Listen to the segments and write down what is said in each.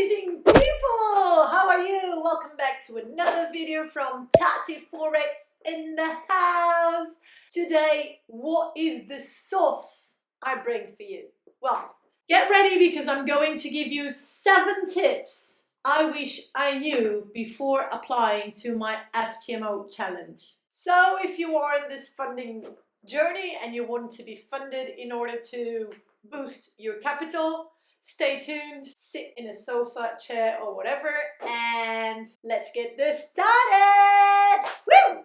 amazing people! How are you? Welcome back to another video from Tati Forex in the house. Today, what is the sauce I bring for you? Well, get ready because I'm going to give you 7 tips I wish I knew before applying to my FTMO challenge. So if you are in this funding journey and you want to be funded in order to boost your capital, stay tuned, sit in a sofa, chair or whatever, and let's get this started! Woo!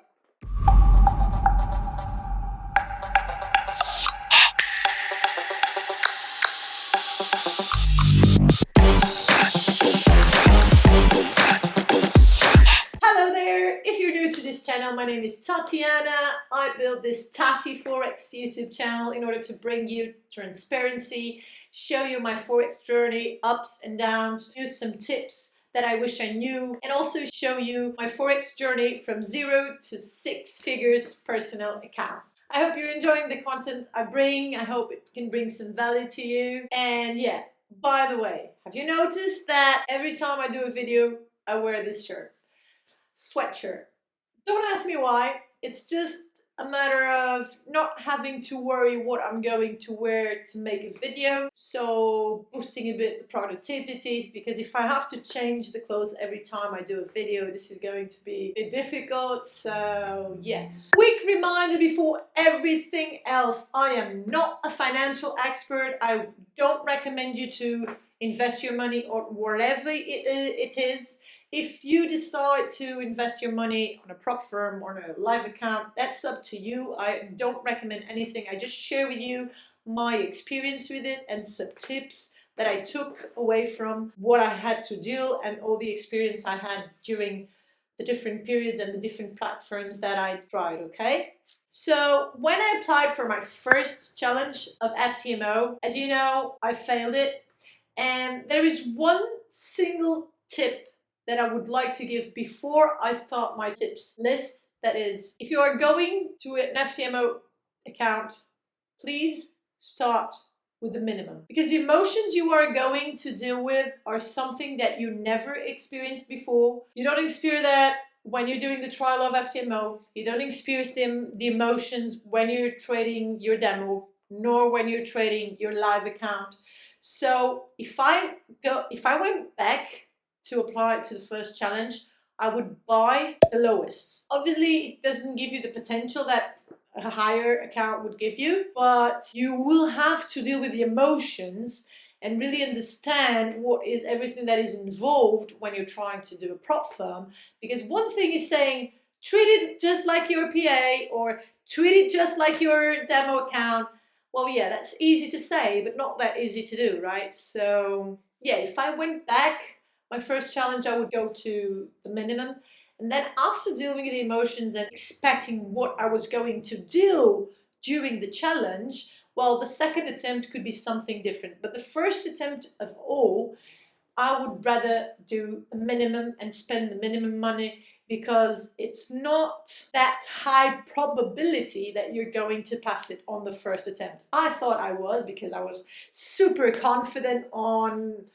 Hello there! If you're new to this channel, my name is Tatiana. I built this Tati Forex YouTube channel in order to bring you transparency, show you my Forex journey, ups and downs, use some tips that I wish I knew, and also show you my Forex journey from 0 to 6 figures personal account. I hope you're enjoying the content I bring. I hope it can bring some value to you. And yeah, by the way, have you noticed that every time I do a video, I wear this shirt? Sweatshirt. Don't ask me why. It's just a matter of not having to worry what I'm going to wear to make a video, so boosting a bit the productivity, because if I have to change the clothes every time I do a video, this is going to be a bit difficult. So yeah, quick reminder before everything else, I am not a financial expert. I don't recommend you to invest your money or wherever it is. If you decide to invest your money on a prop firm or on a live account, that's up to you. I don't recommend anything. I just share with you my experience with it and some tips that I took away from what I had to do and all the experience I had during the different periods and the different platforms that I tried, okay? So when I applied for my first challenge of FTMO, as you know, I failed it. And there is one single tip that I would like to give before I start my tips list. That is, if you are going to an FTMO account, please start with the minimum. Because the emotions you are going to deal with are something that you never experienced before. You don't experience that when you're doing the trial of FTMO. You don't experience the emotions when you're trading your demo, nor when you're trading your live account. So if I went back to apply to the first challenge, I would buy the lowest. Obviously, it doesn't give you the potential that a higher account would give you, but you will have to deal with the emotions and really understand what is everything that is involved when you're trying to do a prop firm. Because one thing is saying, treat it just like your PA or treat it just like your demo account. Well, yeah, that's easy to say, but not that easy to do, right? So yeah, if I went back, my first challenge, I would go to the minimum. And then after dealing with the emotions and expecting what I was going to do during the challenge, well, the second attempt could be something different. But the first attempt of all, I would rather do a minimum and spend the minimum money, because it's not that high probability that you're going to pass it on the first attempt. I thought I was, because I was super confident on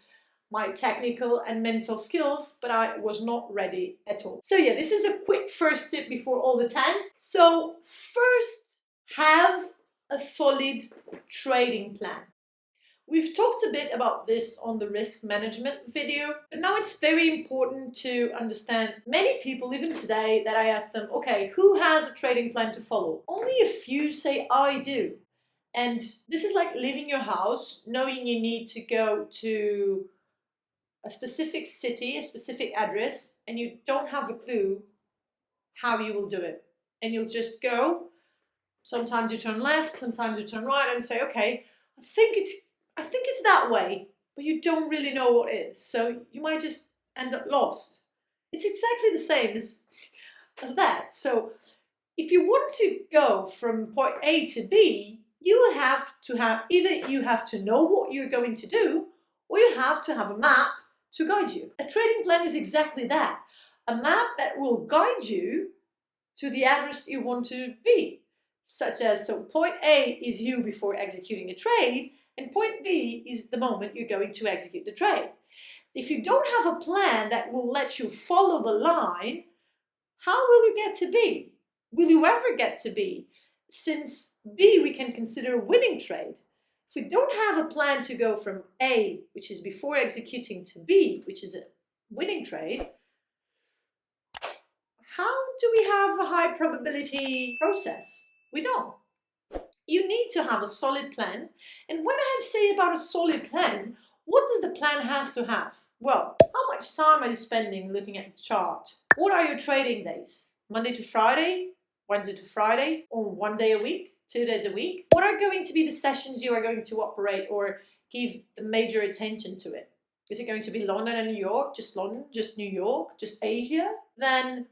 my technical and mental skills, but I was not ready at all. So yeah, this is a quick first tip before all the 10. So first, have a solid trading plan. We've talked a bit about this on the risk management video, but now it's very important to understand. Many people, even today, that I ask them, okay, who has a trading plan to follow? Only a few say, I do. And this is like leaving your house, knowing you need to go to a specific city, a specific address, and you don't have a clue how you will do it. And you'll just go. Sometimes you turn left, sometimes you turn right, and say, okay, I think it's that way, but you don't really know what it is. So you might just end up lost. It's exactly the same as that. So if you want to go from point A to B, you have to have, either you have to know what you're going to do, or you have to have a map to guide you. A trading plan is exactly that. A map that will guide you to the address you want to be. Such as, so point A is you before executing a trade, and point B is the moment you're going to execute the trade. If you don't have a plan that will let you follow the line, how will you get to B? Will you ever get to B? Since B we can consider a winning trade. If we don't have a plan to go from A, which is before executing, to B, which is a winning trade, how do we have a high probability process? We don't. You need to have a solid plan. And when I say about a solid plan, what does the plan has to have? Well, how much time are you spending looking at the chart? What are your trading days? Monday to Friday, Wednesday to Friday, or 1 day a week, 2 days a week? What are going to be the sessions you are going to operate or give the major attention to it? Is it going to be London and New York, just London, just New York, just Asia? Then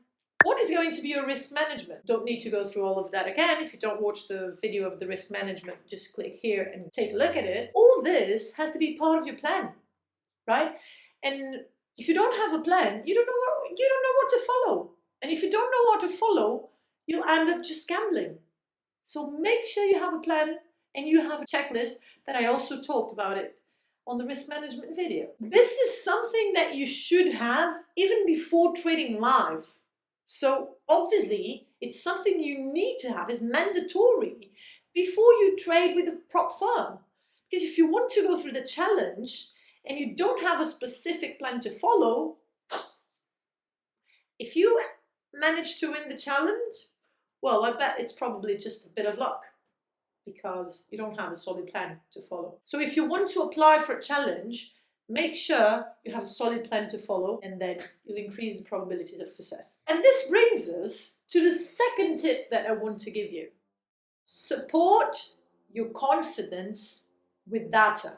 what is going to be your risk management? Don't need to go through all of that again. If you don't watch the video of the risk management, just click here and take a look at it. All this has to be part of your plan, right? And if you don't have a plan, you don't know what to follow. And if you don't know what to follow, you'll end up just gambling. So make sure you have a plan and you have a checklist that I also talked about it on the risk management video. This is something that you should have even before trading live. So obviously it's something you need to have, it's mandatory before you trade with a prop firm. Because if you want to go through the challenge and you don't have a specific plan to follow, if you manage to win the challenge, well, I bet it's probably just a bit of luck because you don't have a solid plan to follow. So if you want to apply for a challenge, make sure you have a solid plan to follow, and then you'll increase the probabilities of success. And this brings us to the second tip that I want to give you. Support your confidence with data.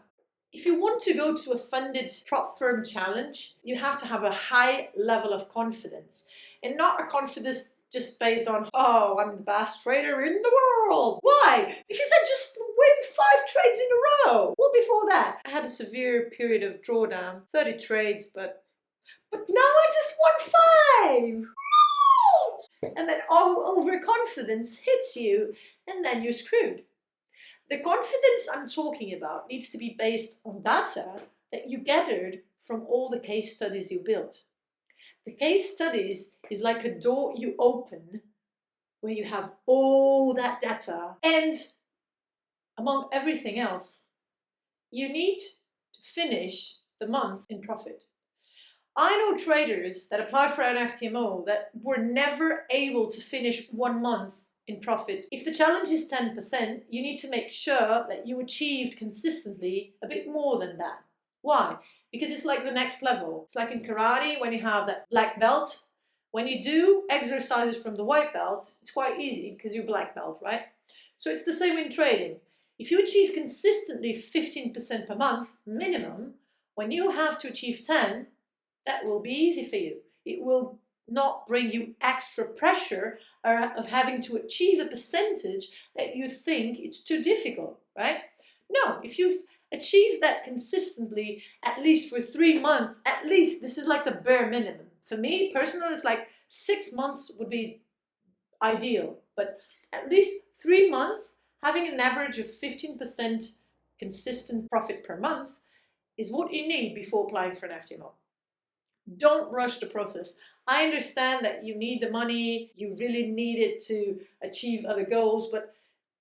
If you want to go to a funded prop firm challenge, you have to have a high level of confidence, and not a confidence just based on, oh, I'm the best trader in the world. Why? Because I just win 5 trades in a row. Well, before that, I had a severe period of drawdown, 30 trades, but now I just won 5. And then overconfidence hits you, and then you're screwed. The confidence I'm talking about needs to be based on data that you gathered from all the case studies you built. The case studies is like a door you open where you have all that data, and among everything else, you need to finish the month in profit. I know traders that apply for an FTMO that were never able to finish 1 month in profit. If the challenge is 10%, you need to make sure that you achieved consistently a bit more than that. Why? Because it's like the next level. It's like in karate when you have that black belt. When you do exercises from the white belt, it's quite easy because you're black belt, right? So it's the same in trading. If you achieve consistently 15% per month minimum, when you have to achieve 10, that will be easy for you. It will not bring you extra pressure of having to achieve a percentage that you think it's too difficult, right? No, if you've achieved that consistently, at least for 3 months, at least, this is like the bare minimum. For me, personally, it's like 6 months would be ideal, but at least 3 months, having an average of 15% consistent profit per month is what you need before applying for an FTMO. Don't rush the process. I understand that you need the money, you really need it to achieve other goals, but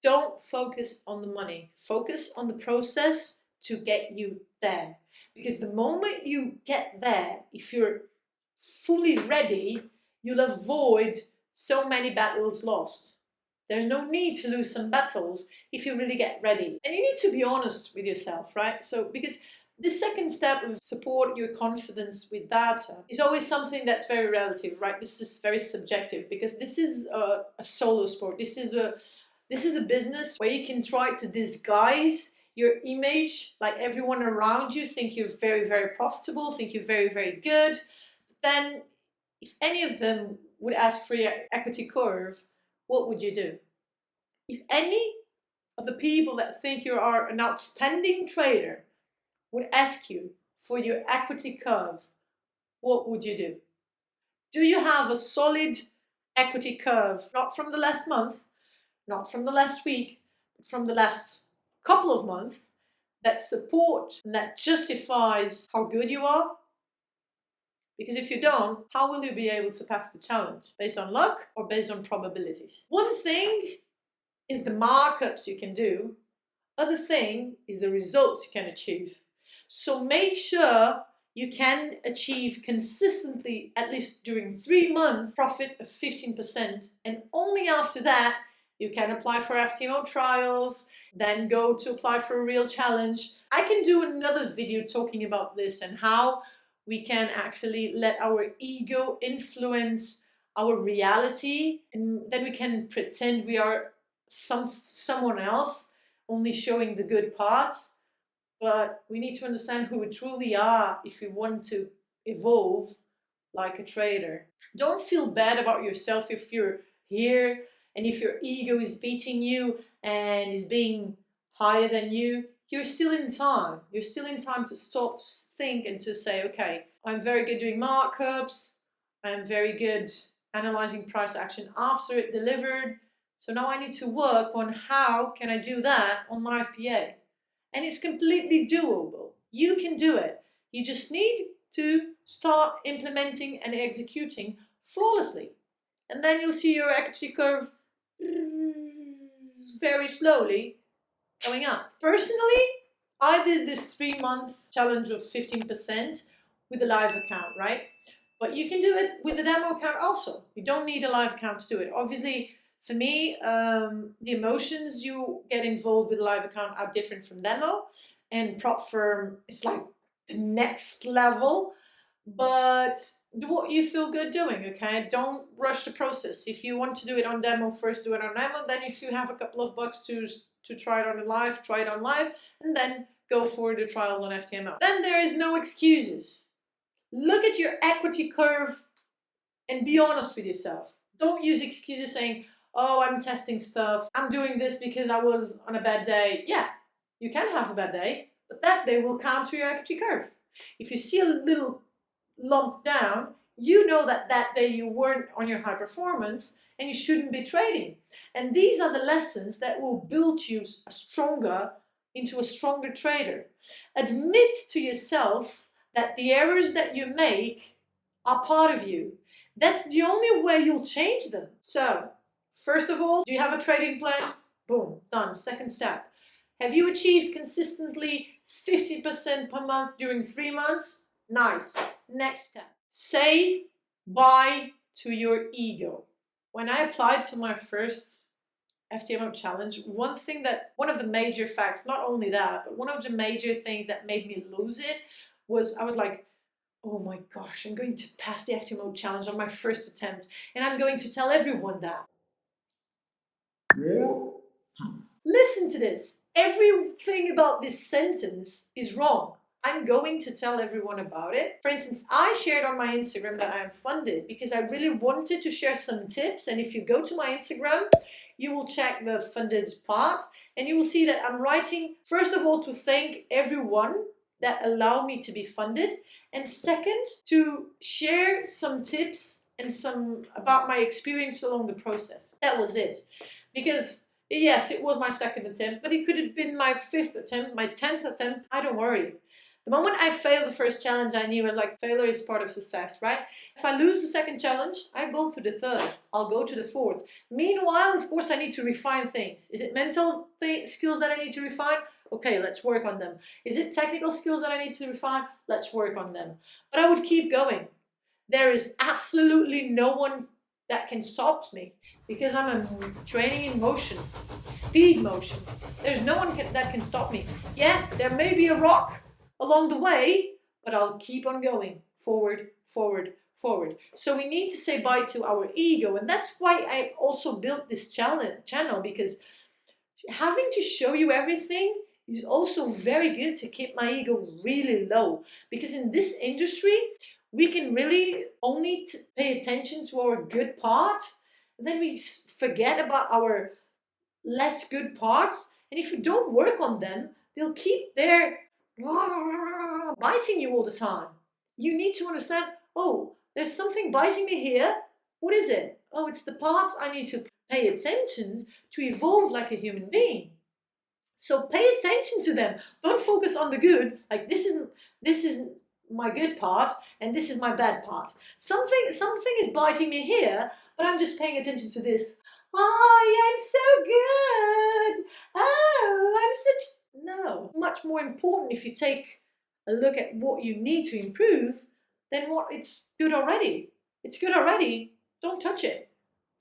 don't focus on the money. Focus on the process to get you there. Because the moment you get there, if you're fully ready, you'll avoid so many battles lost. There's no need to lose some battles if you really get ready. And you need to be honest with yourself, right? So, because the second step of support your confidence with data is always something that's very relative, right? This is very subjective because this is a solo sport. This is a business where you can try to disguise your image, like everyone around you think you're very, very profitable, think you're very, very good. Then if any of them would ask for your equity curve, what would you do? If any of the people that think you are an outstanding trader would ask you for your equity curve, what would you do? Do you have a solid equity curve, not from the last month, not from the last week, but from the last couple of months, that support and that justifies how good you are? Because if you don't, how will you be able to pass the challenge? Based on luck or based on probabilities? One thing is the markups you can do. Other thing is the results you can achieve. So make sure you can achieve consistently, at least during 3 months, profit of 15%. And only after that, you can apply for FTMO trials, then go to apply for a real challenge. I can do another video talking about this and how we can actually let our ego influence our reality, and then we can pretend we are someone else, only showing the good parts. But we need to understand who we truly are if we want to evolve like a trader. Don't feel bad about yourself if you're here and if your ego is beating you and is being higher than you. You're still in time. You're still in time to stop, to think, and to say, okay, I'm very good doing markups. I'm very good analyzing price action after it delivered. So now I need to work on how can I do that on live PA. And it's completely doable. You can do it. You just need to start implementing and executing flawlessly. And then you'll see your equity curve very slowly going up. Personally, I did this 3-month challenge of 15% with a live account, right? But you can do it with a demo account also. You don't need a live account to do it. Obviously, for me, the emotions you get involved with a live account are different from demo, and prop firm is like the next level. But do what you feel good doing, okay? Don't rush the process. If you want to do it on demo, first do it on demo. Then if you have a couple of bucks to try it on live, try it on live, and then go for the trials on FTMO. Then there is no excuses. Look at your equity curve and be honest with yourself. Don't use excuses saying, oh, I'm testing stuff. I'm doing this because I was on a bad day. Yeah, you can have a bad day, but that day will count to your equity curve. If you see a little lump down, you know that that day you weren't on your high performance and you shouldn't be trading. And these are the lessons that will build you into a stronger trader. Admit to yourself that the errors that you make are part of you. That's the only way you'll change them. So, first of all, do you have a trading plan? Boom, done. Second step. Have you achieved consistently 50% per month during 3 months? Nice. Next step. Say bye to your ego. When I applied to my first FTMO challenge, one of the major facts, not only that, but one of the major things that made me lose it was I was like, oh my gosh, I'm going to pass the FTMO challenge on my first attempt, and I'm going to tell everyone that. Listen to this. Everything about this sentence is wrong. I'm going to tell everyone about it. For instance, I shared on my Instagram that I am funded because I really wanted to share some tips. And if you go to my Instagram, you will check the funded part and you will see that I'm writing, first of all, to thank everyone that allowed me to be funded. And second, to share some tips and some about my experience along the process. That was it. Because yes, it was my second attempt, but it could have been my 5th attempt, my 10th attempt. I don't worry. The moment I failed the first challenge, I knew I was like, failure is part of success, right? If I lose the second challenge, I go to the 3rd. I'll go to the 4th. Meanwhile, of course, I need to refine things. Is it mental skills that I need to refine? Okay, let's work on them. Is it technical skills that I need to refine? Let's work on them. But I would keep going. There is absolutely no one that can stop me because I'm training in motion, speed motion. There's no one that can stop me. Yeah, there may be a rock along the way, but I'll keep on going forward, forward, forward. So we need to say bye to our ego. And that's why I also built this channel, because having to show you everything is also very good to keep my ego really low. Because in this industry, we can really only pay attention to our good part, and then we forget about our less good parts. And if you don't work on them, they'll keep there biting you all the time. You need to understand, oh, there's something biting me here. What is it? Oh, it's the parts I need to pay attention to evolve like a human being. So pay attention to them. Don't focus on the good. Like this isn't my good part and this is my bad part. Something is biting me here, but I'm just paying attention to this. Oh, yeah, I'm so good. Oh, I'm such... No. Much more important if you take a look at what you need to improve than what it's good already. It's good already. Don't touch it.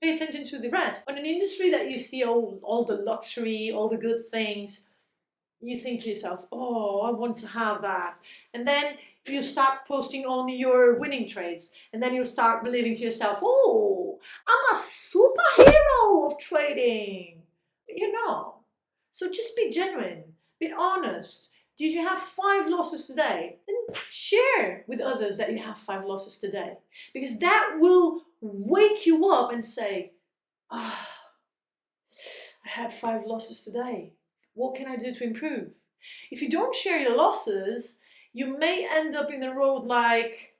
Pay attention to the rest. On an industry that you see all the luxury, all the good things, you think to yourself, oh, I want to have that. And then you start posting only your winning trades. And then you start believing to yourself, oh, I'm a superhero of trading. You're not. So just be genuine, be honest. Did you have 5 losses today? Then share with others that you have 5 losses today. Because that will wake you up and say, ah, I had 5 losses today. What can I do to improve? If you don't share your losses, you may end up in the road like,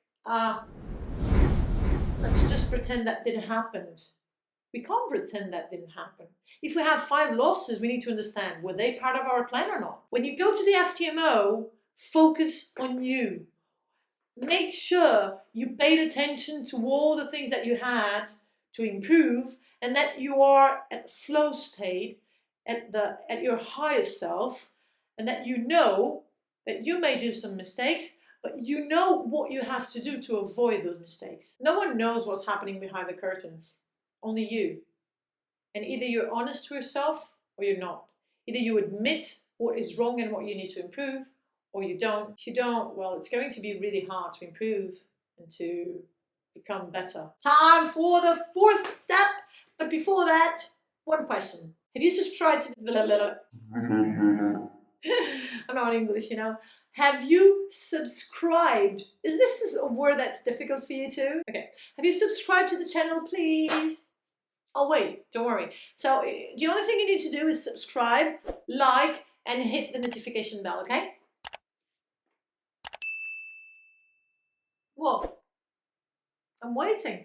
let's just pretend that didn't happen. We can't pretend that didn't happen. If we have 5 losses, we need to understand, were they part of our plan or not? When you go to the FTMO, focus on you. Make sure you paid attention to all the things that you had to improve and that you are at flow state, at your highest self, and that you know that you may do some mistakes, but you know what you have to do to avoid those mistakes. No one knows what's happening behind the curtains, only you. And either you're honest to yourself or you're not. Either you admit what is wrong and what you need to improve, or you don't. If you don't, well, it's going to be really hard to improve and to become better. Time for the 4th step. But before that, one question. Have you subscribed to... I'm not English, you know. Have you subscribed? Is this a word that's difficult for you too? Okay. Have you subscribed to the channel, please? I'll wait, don't worry. So the only thing you need to do is subscribe, like, and hit the notification bell, okay? Whoa, I'm waiting.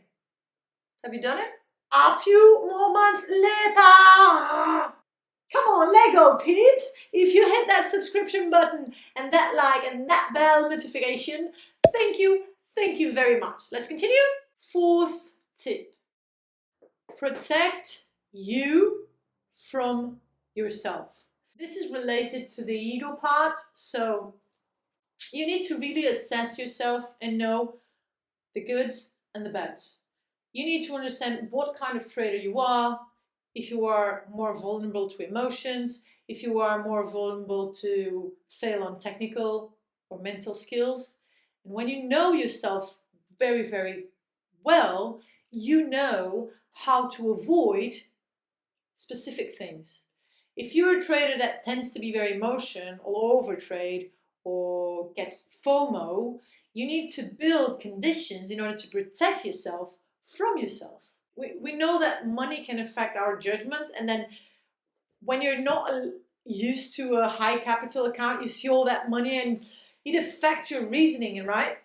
Have you done it? A few more months later. Come on, Lego peeps. If you hit that subscription button and that like and that bell notification, thank you very much. Let's continue. 4th tip. Protect you from yourself. This is related to the ego part, so you need to really assess yourself and know the goods and the bads. You need to understand what kind of trader you are, if you are more vulnerable to emotions, if you are more vulnerable to fail on technical or mental skills. And when you know yourself very, very well, you know how to avoid specific things. If you're a trader that tends to be very emotional or overtrade or get FOMO, you need to build conditions in order to protect yourself from yourself. We know that money can affect our judgment, and then when you're not used to a high capital account, you see all that money and it affects your reasoning, right?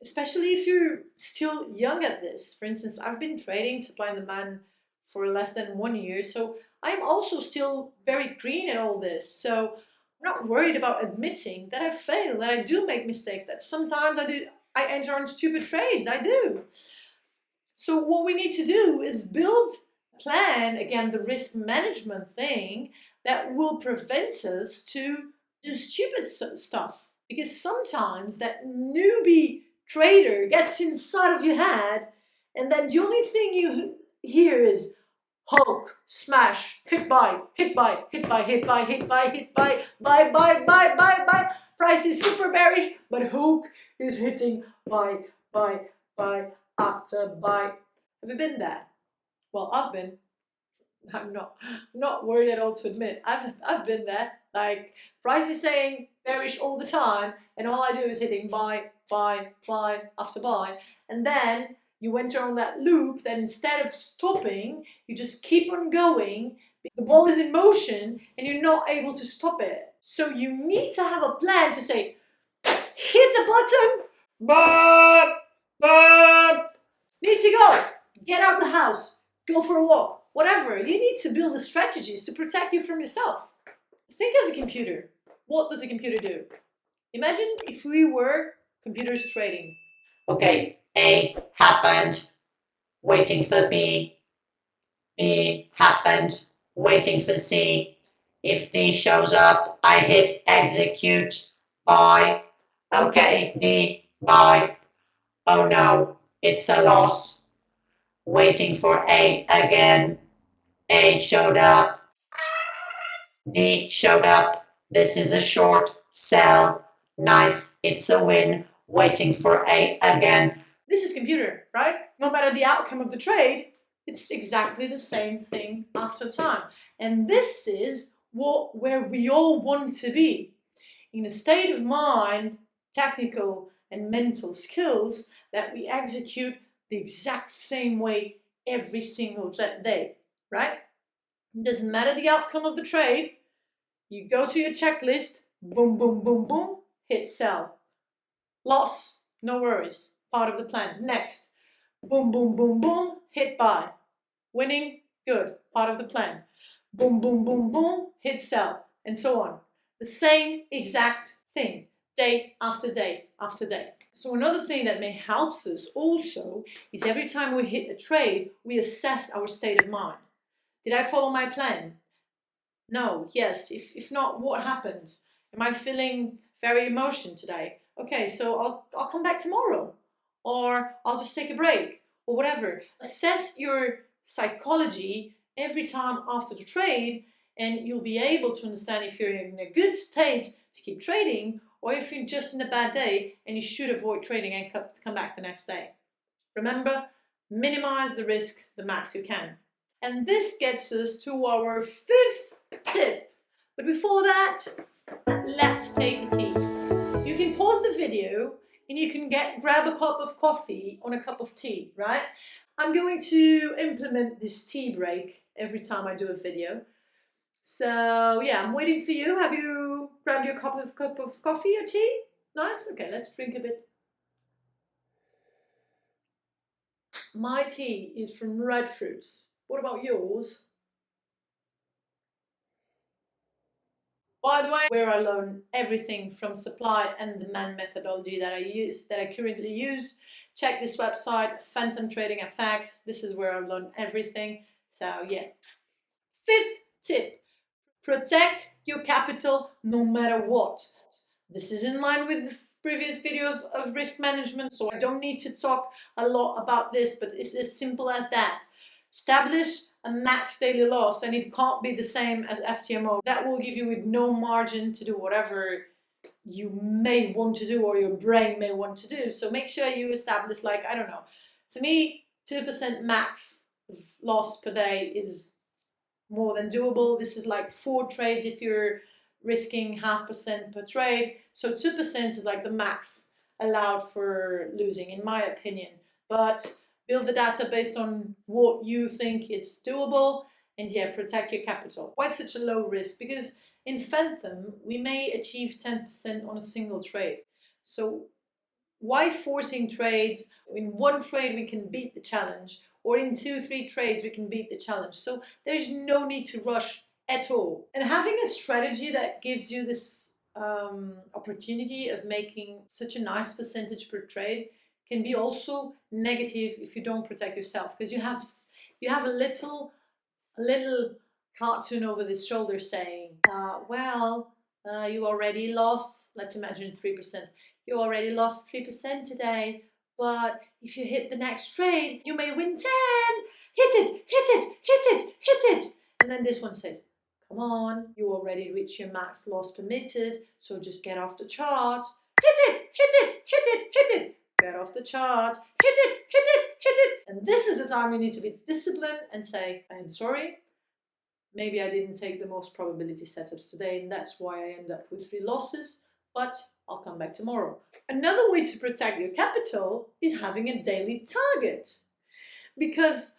Especially if you're still young at this. For instance, I've been trading supply and demand for less than 1 year, so I'm also still very green at all this. So I'm not worried about admitting that I fail, that I do make mistakes, that sometimes I enter on stupid trades. I do. So what we need to do is build a plan, again, the risk management thing, that will prevent us to do stupid stuff. Because sometimes that newbie trader gets inside of your head, and then the only thing you hear is Hulk, smash, hit buy, hit buy, hit buy, hit buy, hit buy, hit buy, buy, buy, buy, buy, buy. Price is super bearish, but Hulk is hitting buy, buy, buy after buy. Have you been there? Well, I've been. I'm not worried at all to admit. I've been there. Like, price is saying bearish all the time, and all I do is hitting buy, buy, buy after buy, and then you enter on that loop that instead of stopping, you just keep on going. The ball is in motion and you're not able to stop it. So you need to have a plan to say, hit the button, bop, bop. Need to go, get out of the house, go for a walk, whatever. You need to build the strategies to protect you from yourself. Think as a computer. What does a computer do? Imagine if we were Computer's trading. Okay, A happened, waiting for B. B happened, waiting for C. If D shows up, I hit execute, buy. Okay, D, buy. Oh no, it's a loss. Waiting for A again. A showed up. D showed up. This is a short, sell. Nice, it's a win. Waiting for A again. This is computer, right? No matter the outcome of the trade, it's exactly the same thing after time. And this is where we all want to be. In a state of mind, technical and mental skills that we execute the exact same way every single day, right? It doesn't matter the outcome of the trade. You go to your checklist, boom, boom, boom, boom, hit sell. Loss, no worries, part of the plan. Next, boom, boom, boom, boom, hit buy. Winning, good, part of the plan. Boom, boom, boom, boom, hit sell, and so on. The same exact thing, day after day after day. So another thing that may help us also is every time we hit a trade, we assess our state of mind. Did I follow my plan? No, yes. If not, what happened? Am I feeling very emotional today? Okay, so I'll come back tomorrow, or I'll just take a break, or whatever. Assess your psychology every time after the trade, and you'll be able to understand if you're in a good state to keep trading, or if you're just in a bad day and you should avoid trading and come back the next day. Remember, minimize the risk the max you can. And this gets us to our fifth tip. But before that, let's take a tea. You can pause the video and you can grab a cup of coffee on a cup of tea, right? I'm going to implement this tea break every time I do a video. So yeah, I'm waiting for you. Have you grabbed your cup of coffee or tea? Nice. Okay, let's drink a bit. My tea is from red fruits. What about yours? By the way, where I learn everything from supply and demand methodology that I currently use. Check this website, Phantom Trading FX. This is where I learn everything. So yeah. Fifth tip, protect your capital no matter what. This is in line with the previous video of risk management, so I don't need to talk a lot about this, but it's as simple as that. Establish a max daily loss, and it can't be the same as FTMO. That will give you with no margin to do whatever you may want to do or your brain may want to do. So make sure you establish, like, I don't know, for me 2% max loss per day is more than doable. This is like 4 trades if you're risking 0.5% per trade. So 2% is like the max allowed for losing, in my opinion. But build the data based on what you think it's doable, and yeah, protect your capital. Why such a low risk? Because in Phantom, we may achieve 10% on a single trade. So why forcing trades? In one trade we can beat the challenge, or in 2-3 trades we can beat the challenge. So there's no need to rush at all. And having a strategy that gives you this opportunity of making such a nice percentage per trade can be also negative if you don't protect yourself, because you have a little cartoon over the shoulder saying, you already lost, let's imagine 3%. You already lost 3% today, but if you hit the next trade, you may win 10. Hit it, hit it, hit it, hit it. And then this one says, come on, you already reached your max loss permitted, so just get off the chart. Hit it, hit it, hit it, hit it. Get off the chart. Hit it, hit it, hit it. And this is the time you need to be disciplined and say, I'm sorry. Maybe I didn't take the most probability setups today, and that's why I end up with 3 losses, but I'll come back tomorrow. Another way to protect your capital is having a daily target. Because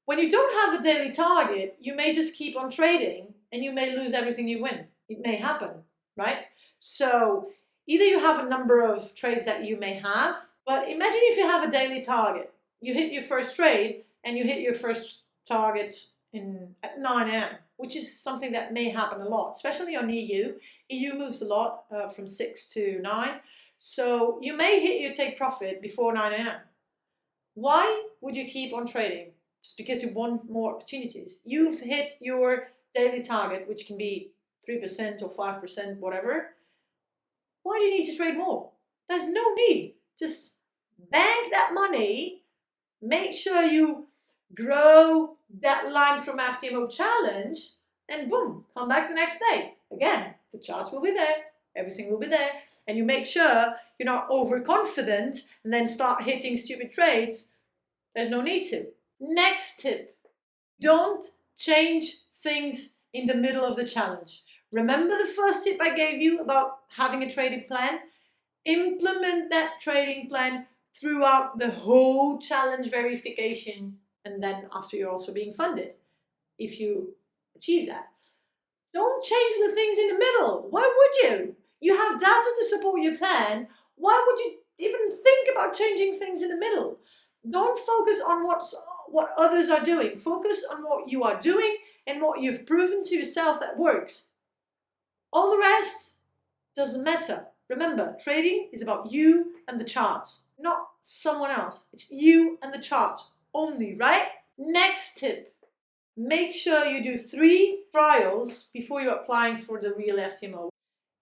when you don't have a daily target, you may just keep on trading and you may lose everything you win. It may happen, right? So either you have a number of trades that you may have, but imagine if you have a daily target. You hit your first trade and you hit your first target at 9 a.m., which is something that may happen a lot, especially on EU. EU moves a lot from 6 to 9. So you may hit your take profit before 9 a.m. Why would you keep on trading? Just because you want more opportunities. You've hit your daily target, which can be 3% or 5%, whatever. Why do you need to trade more? There's no need. Just bank that money. Make sure you grow that line from FTMO challenge, and boom, come back the next day. Again, the charts will be there, everything will be there, and you make sure you're not overconfident and then start hitting stupid trades. There's no need to. Next tip, don't change things in the middle of the challenge. Remember the first tip I gave you about having a trading plan? Implement that trading plan throughout the whole challenge verification, and then after you're also being funded, if you achieve that. Don't change the things in the middle. Why would you? You have data to support your plan. Why would you even think about changing things in the middle? Don't focus on what others are doing. Focus on what you are doing and what you've proven to yourself that works. All the rest doesn't matter. Remember, trading is about you and the charts, not someone else. It's you and the charts only, right? Next tip. Make sure you do 3 trials before you're applying for the real FTMO.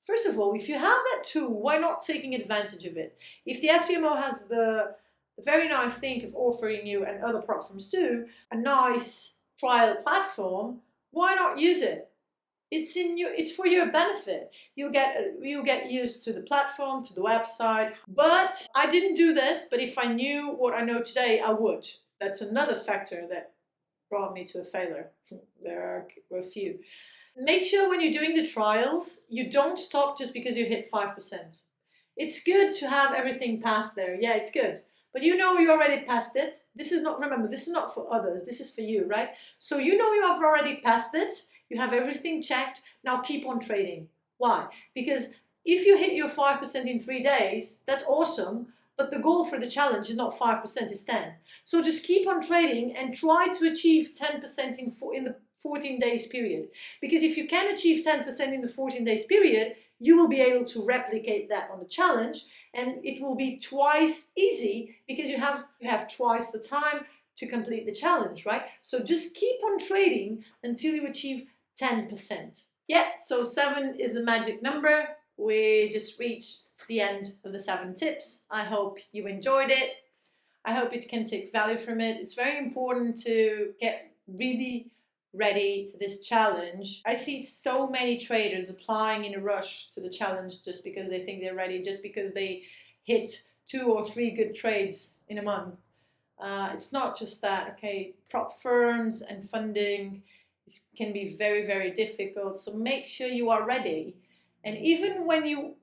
First of all, if you have that tool, why not taking advantage of it? If the FTMO has the very nice thing of offering you, and other platforms too, a nice trial platform, why not use it? It's for your benefit. You'll get used to the platform, to the website. But I didn't do this, but if I knew what I know today, I would. That's another factor that brought me to a failure. There were a few. Make sure when you're doing the trials, you don't stop just because you hit 5%. It's good to have everything passed there. Yeah, it's good. But you know you already passed it. This is not, remember, this is not for others. This is for you, right? So you know you have already passed it. You have everything checked. Now keep on trading. Why? Because if you hit your 5% in 3 days, that's awesome. But the goal for the challenge is not 5%, it's 10. So just keep on trading and try to achieve 10% in the 14 days period. Because if you can achieve 10% in the 14 days period, you will be able to replicate that on the challenge, and it will be twice easy because you have twice the time to complete the challenge, right? So just keep on trading until you achieve 10%. Yeah, so 7 is a magic number. We just reached the end of the 7 tips. I hope you enjoyed it. I hope you can take value from it. It's very important to get really ready to this challenge. I see so many traders applying in a rush to the challenge just because they think they're ready, just because they hit 2 or 3 good trades in a month. It's not just that, okay? Prop firms and funding can be very, very difficult. So make sure you are ready. And even when you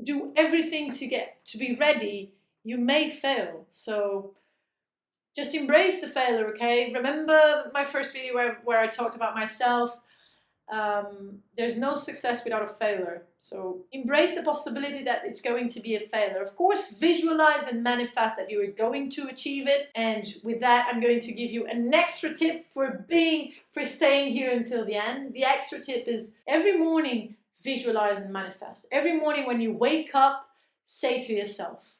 do everything to be ready, you may fail. So just embrace the failure, okay? Remember my first video where I talked about myself. There's no success without a failure. So embrace the possibility that it's going to be a failure. Of course, visualize and manifest that you are going to achieve it. And with that, I'm going to give you an extra tip for staying here until the end. The extra tip is every morning, visualize and manifest. Every morning when you wake up, say to yourself,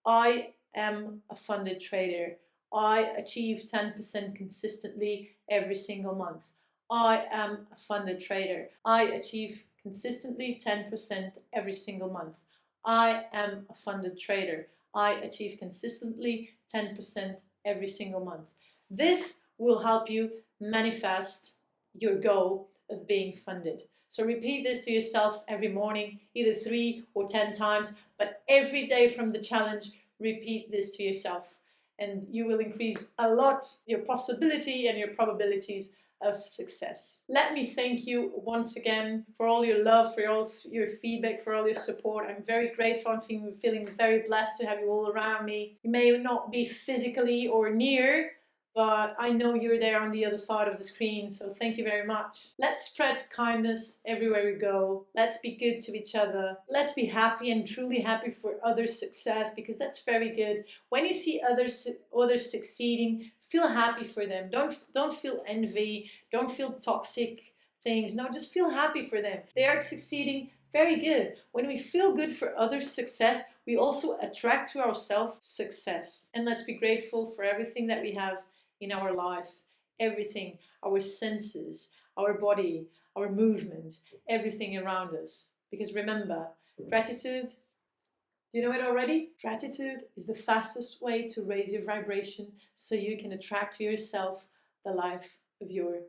I am a funded trader. I achieve 10% consistently every single month. I am a funded trader. I achieve consistently 10% every single month. I am a funded trader. I achieve consistently 10% every single month. This will help you manifest your goal of being funded. So repeat this to yourself every morning, either 3 or 10 times, but every day from the challenge, repeat this to yourself. And you will increase a lot your possibility and your probabilities of success. Let me thank you once again for all your love, for all your feedback, for all your support. I'm very grateful. I'm feeling very blessed to have you all around me. You may not be physically or near, but I know you're there on the other side of the screen, so thank you very much. Let's spread kindness everywhere we go. Let's be good to each other. Let's be happy and truly happy for others' success, because that's very good. When you see others succeeding, feel happy for them. Don't feel envy. Don't feel toxic things. No, just feel happy for them. They are succeeding. Very good. When we feel good for others' success, we also attract to ourselves success. And let's be grateful for everything that we have in our life. Everything, our senses, our body, our movement, everything around us. Because remember, gratitude, do you know it already? Gratitude is the fastest way to raise your vibration so you can attract to yourself the life of your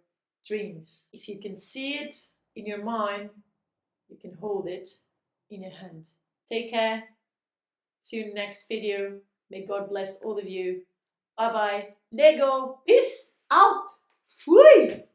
dreams. If you can see it in your mind, you can hold it in your hand. Take care. See you in the next video. May God bless all of you. Bye bye. Lego. Peace out. Fui.